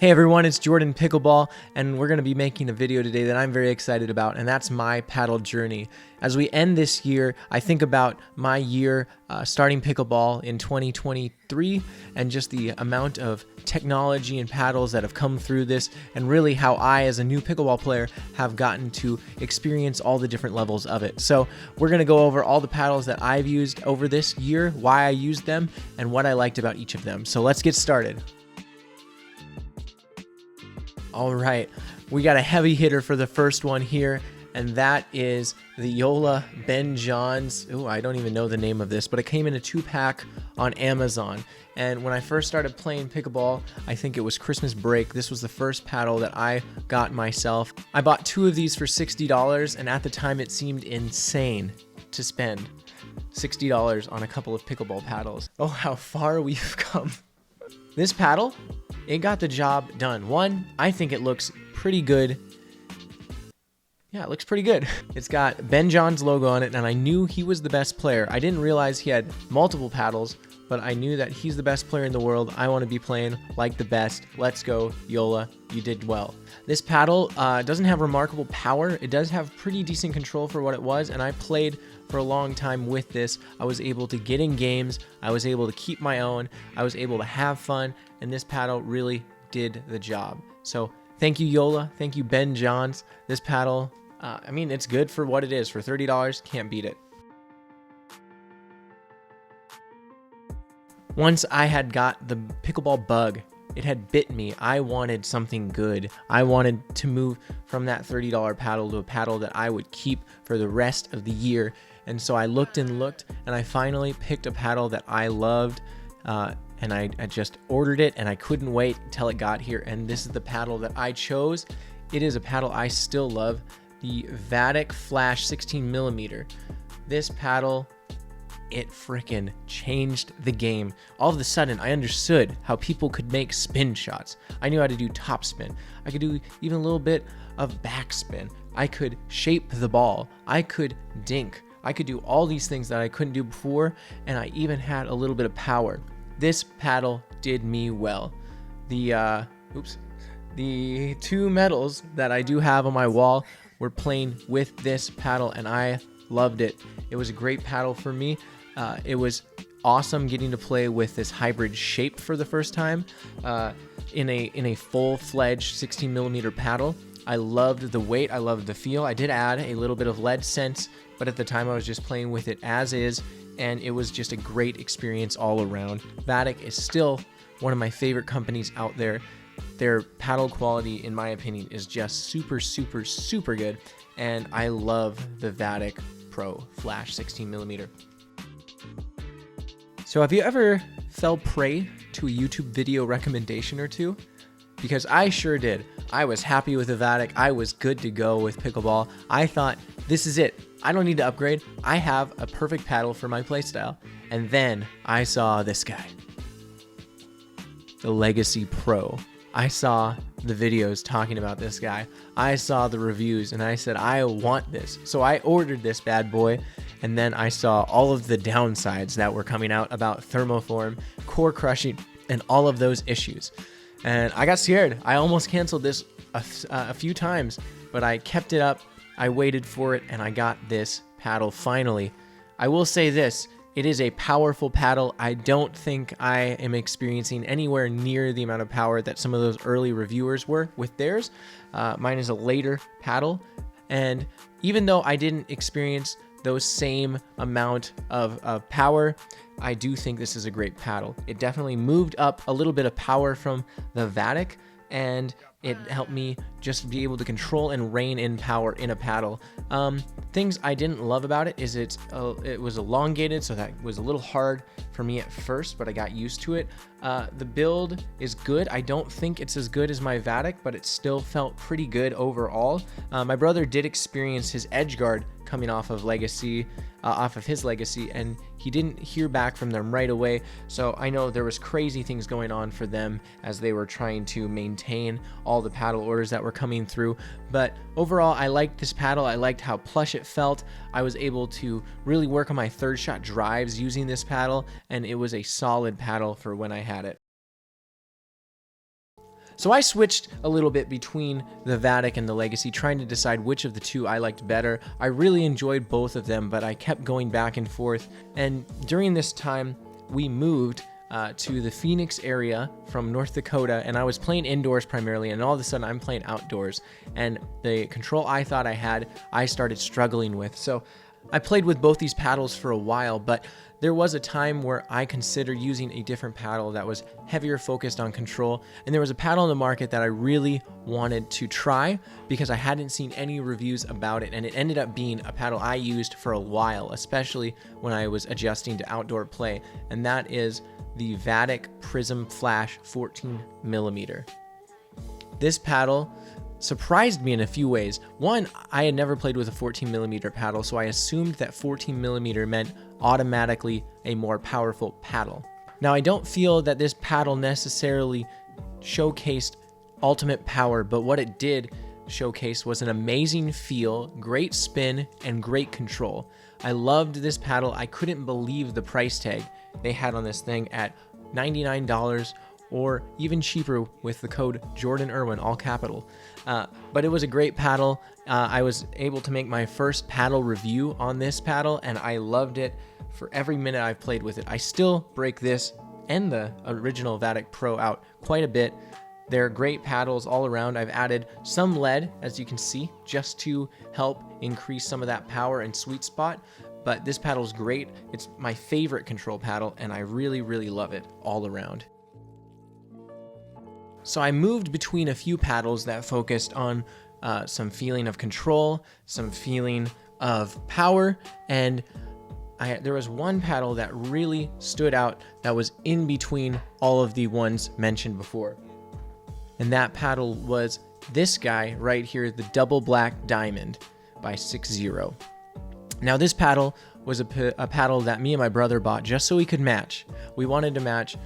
Hey everyone, it's Jordan Pickleball, and we're going to be making a video today that I'm very excited about, and that's my paddle journey. As we end this year, I think about my year starting pickleball in 2023 and just the amount of technology and paddles that have come through this, and really how I, as a new pickleball player, have gotten to experience all the different levels of it. So we're going to go over all the paddles that I've used over this year, why I used them, and what I liked about each of them. So let's get started. All right, we got a heavy hitter for the first one here, and that is the Joola Ben Johns. Oh, I don't even know the name of this, but it came in a 2-pack on Amazon. And when I first started playing pickleball, I think it was Christmas break, this was the first paddle that I got myself. I bought 2 of these for $60, and at the time it seemed insane to spend $60 on a couple of pickleball paddles. Oh, how far we've come. This paddle, it got the job done. One, I think it looks pretty good. Yeah, it looks pretty good. It's got Ben John's logo on it, and I knew he was the best player. I didn't realize he had multiple paddles, but I knew that he's the best player in the world. I want to be playing like the best. Let's go, Joola. You did well. This paddle doesn't have remarkable power. It does have pretty decent control for what it was, and I played for a long time with this. I was able to get in games. I was able to keep my own. I was able to have fun, and this paddle really did the job. So thank you, Joola. Thank you, Ben Johns. This paddle, I mean, it's good for what it is. For $30, can't beat it. Once I had got the pickleball bug, it had bit me. I wanted something good. I wanted to move from that $30 paddle to a paddle that I would keep for the rest of the year. And so I looked and looked, and I finally picked a paddle that I loved, and I just ordered it, and I couldn't wait until it got here. And this is the paddle that I chose. It is a paddle I still love, the Vatic Flash 16mm. This paddle, it frickin' changed the game. All of a sudden, I understood how people could make spin shots. I knew how to do top spin. I could do even a little bit of backspin. I could shape the ball. I could dink. I could do all these things that I couldn't do before, and I even had a little bit of power. This paddle did me well. The 2 medals that I do have on my wall were playing with this paddle, and I loved it. It was a great paddle for me. It was awesome getting to play with this hybrid shape for the first time in a full-fledged 16mm paddle. I loved the weight. I loved the feel. I did add a little bit of lead sense, but at the time I was just playing with it as is, and it was just a great experience all around. Vatic is still one of my favorite companies out there. Their paddle quality, in my opinion, is just super, super, super good, and I love the Vatic Pro Flash 16mm. So have you ever fell prey to a YouTube video recommendation or two? Because I sure did. I was happy with the Vatic. I was good to go with pickleball. I thought, this is it. I don't need to upgrade. I have a perfect paddle for my playstyle. And then I saw this guy, the Legacy Pro. I saw the videos talking about this guy. I saw the reviews, and I said, I want this. So I ordered this bad boy, and then I saw all of the downsides that were coming out about thermoform, core crushing, and all of those issues. And I got scared. I almost canceled this a few times, but I kept it up. I waited for it, and I got this paddle finally. I will say this. It is a powerful paddle. I don't think I am experiencing anywhere near the amount of power that some of those early reviewers were with theirs. Mine is a later paddle, and even though I didn't experience those same amount of power, I do think this is a great paddle. It definitely moved up a little bit of power from the Vatic, and it helped me just be able to control and rein in power in a paddle. Things I didn't love about it is it was elongated, so that was a little hard for me at first, but I got used to it. The build is good. I don't think it's as good as my Vatic, but it still felt pretty good overall. My brother did experience his edge guard coming off of his Legacy, and he didn't hear back from them right away. So I know there was crazy things going on for them as they were trying to maintain all the paddle orders that were coming through. But overall, I liked this paddle. I liked how plush it felt. I was able to really work on my third shot drives using this paddle, and it was a solid paddle for when I had it. So I switched a little bit between the Vatic and the Legacy, trying to decide which of the two I liked better. I really enjoyed both of them, but I kept going back and forth. And during this time, we moved to the Phoenix area from North Dakota, and I was playing indoors primarily, and all of a sudden I'm playing outdoors. And the control I thought I had, I started struggling with. So I played with both these paddles for a while, but there was a time where I considered using a different paddle that was heavier focused on control, and there was a paddle in the market that I really wanted to try because I hadn't seen any reviews about it, and it ended up being a paddle I used for a while, especially when I was adjusting to outdoor play, and that is the Vatic Prism Flash 14mm. This paddle surprised me in a few ways. One, I had never played with a 14mm paddle, so I assumed that 14mm meant automatically a more powerful paddle. Now, I don't feel that this paddle necessarily showcased ultimate power, but what it did showcase was an amazing feel, great spin, and great control. I loved this paddle. I couldn't believe the price tag they had on this thing at $99, or even cheaper with the code JORDANIRWIN, all capital. But it was a great paddle. I was able to make my first paddle review on this paddle, and I loved it for every minute I've played with it. I still break this and the original Vatic Pro out quite a bit. They're great paddles all around. I've added some lead, as you can see, just to help increase some of that power and sweet spot. But this paddle is great. It's my favorite control paddle, and I really, really love it all around. So I moved between a few paddles that focused on some feeling of control, some feeling of power, and there was one paddle that really stood out that was in between all of the ones mentioned before. And that paddle was this guy right here, the Double Black Diamond by 6-0. Now this paddle was a paddle that me and my brother bought just so we could match. We wanted to match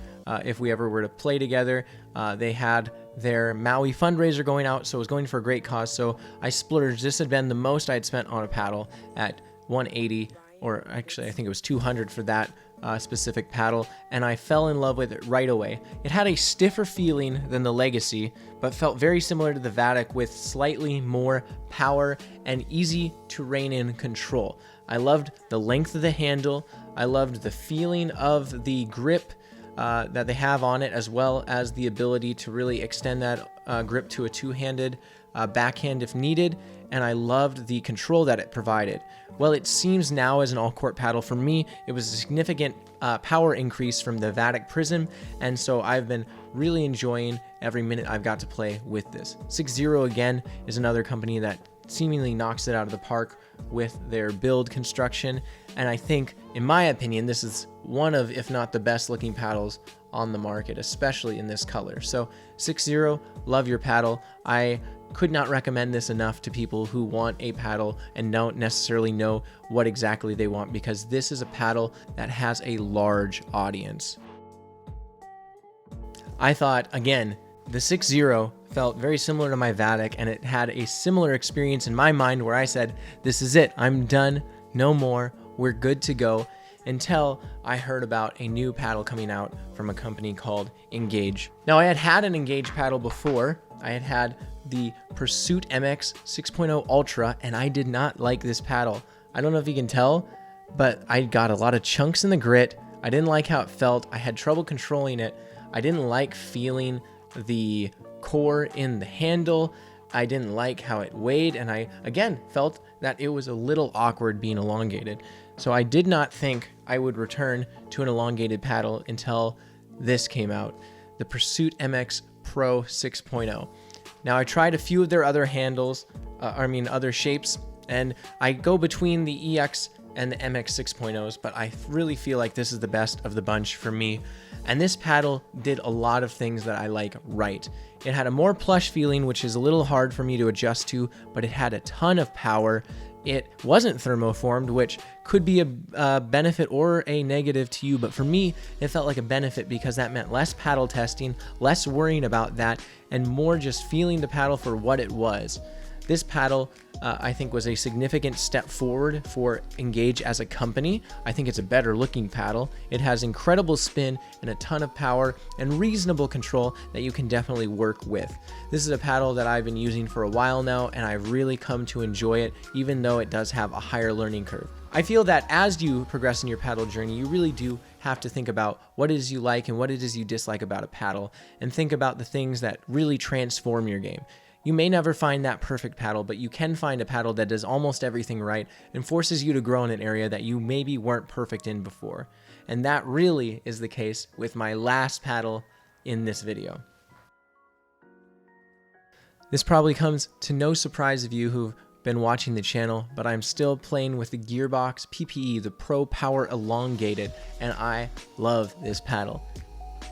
if we ever were to play together. They had their Maui fundraiser going out, so it was going for a great cause. So I splurged. This had been the most I'd spent on a paddle at $180, or actually I think it was $200 for that specific paddle, and I fell in love with it right away. It had a stiffer feeling than the Legacy, but felt very similar to the Vatic with slightly more power and easy to rein in control. I loved the length of the handle. I loved the feeling of the grip that they have on it, as well as the ability to really extend that grip to a two-handed backhand if needed, and I loved the control that it provided. Well, it seems now as an all-court paddle, for me, it was a significant power increase from the Vatic Prism, and so I've been really enjoying every minute I've got to play with this. 6-0 again is another company that seemingly knocks it out of the park with their build construction, and I think, in my opinion, this is one of, if not the best looking paddles on the market, especially in this color. So 6-0, love your paddle. I could not recommend this enough to people who want a paddle and don't necessarily know what exactly they want, because this is a paddle that has a large audience. I thought, again, the 6-0 felt very similar to my Vatic, and it had a similar experience in my mind where I said, this is it, I'm done, no more, we're good to go, until I heard about a new paddle coming out from a company called Engage. Now, I had an Engage paddle before. I had the Pursuit MX 6.0 Ultra, and I did not like this paddle. I don't know if you can tell, but I got a lot of chunks in the grit. I didn't like how it felt. I had trouble controlling it. I didn't like feeling the core in the handle. I didn't like how it weighed, and I, again, felt that it was a little awkward being elongated. So I did not think I would return to an elongated paddle until this came out, the Pursuit MX Pro 6.0. Now, I tried a few of their other handles, other shapes, and I go between the EX and the MX 6.0s, but I really feel like this is the best of the bunch for me. And this paddle did a lot of things that I like right. It had a more plush feeling, which is a little hard for me to adjust to, but it had a ton of power. It wasn't thermoformed, which could be a benefit or a negative to you, but for me, it felt like a benefit because that meant less paddle testing, less worrying about that, and more just feeling the paddle for what it was. This paddle, I think, was a significant step forward for Engage as a company. I think it's a better looking paddle. It has incredible spin and a ton of power and reasonable control that you can definitely work with. This is a paddle that I've been using for a while now, and I've really come to enjoy it, even though it does have a higher learning curve. I feel that as you progress in your paddle journey, you really do have to think about what it is you like and what it is you dislike about a paddle, and think about the things that really transform your game. You may never find that perfect paddle, but you can find a paddle that does almost everything right and forces you to grow in an area that you maybe weren't perfect in before. And that really is the case with my last paddle in this video. This probably comes to no surprise of you who've been watching the channel, but I'm still playing with the Gearbox PPE, the Pro Power Elongated, and I love this paddle.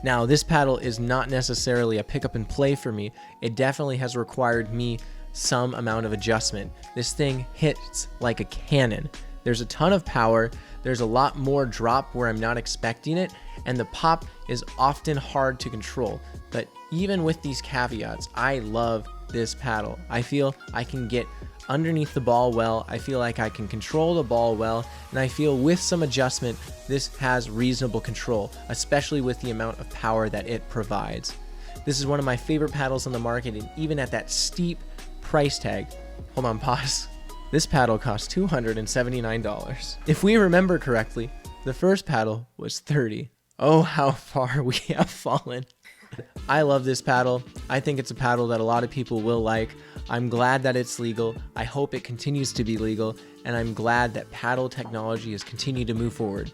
Now, this paddle is not necessarily a pick up and play for me. It definitely has required me some amount of adjustment. This thing hits like a cannon. There's a ton of power, there's a lot more drop where I'm not expecting it, and the pop is often hard to control. But even with these caveats, I love this paddle. I feel I can get underneath the ball well, I feel like I can control the ball well, and I feel with some adjustment, this has reasonable control, especially with the amount of power that it provides. This is one of my favorite paddles on the market, and even at that steep price tag, hold on, pause. This paddle cost $279. If we remember correctly, the first paddle was $30. Oh, how far we have fallen. I love this paddle. I think it's a paddle that a lot of people will like. I'm glad that it's legal. I hope it continues to be legal, and I'm glad that paddle technology has continued to move forward.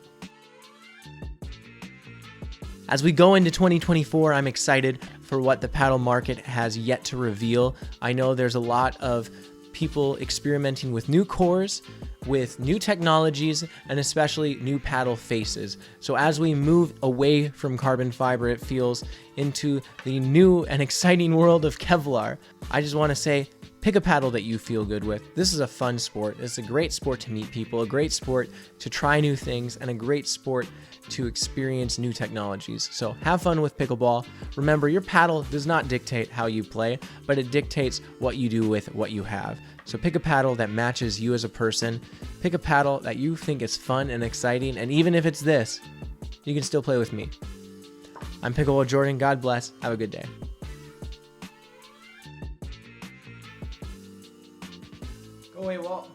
As we go into 2024, I'm excited for what the paddle market has yet to reveal. I know there's a lot of people experimenting with new cores, with new technologies, and especially new paddle faces. So as we move away from carbon fiber, it feels, into the new and exciting world of Kevlar, I just want to say, pick a paddle that you feel good with. This is a fun sport. It's a great sport to meet people, a great sport to try new things, and a great sport to experience new technologies. So have fun with pickleball. Remember, your paddle does not dictate how you play, but it dictates what you do with what you have. So pick a paddle that matches you as a person. Pick a paddle that you think is fun and exciting, and even if it's this, you can still play with me. I'm Pickleball Jordan. God bless. Have a good day. Go away, Walt.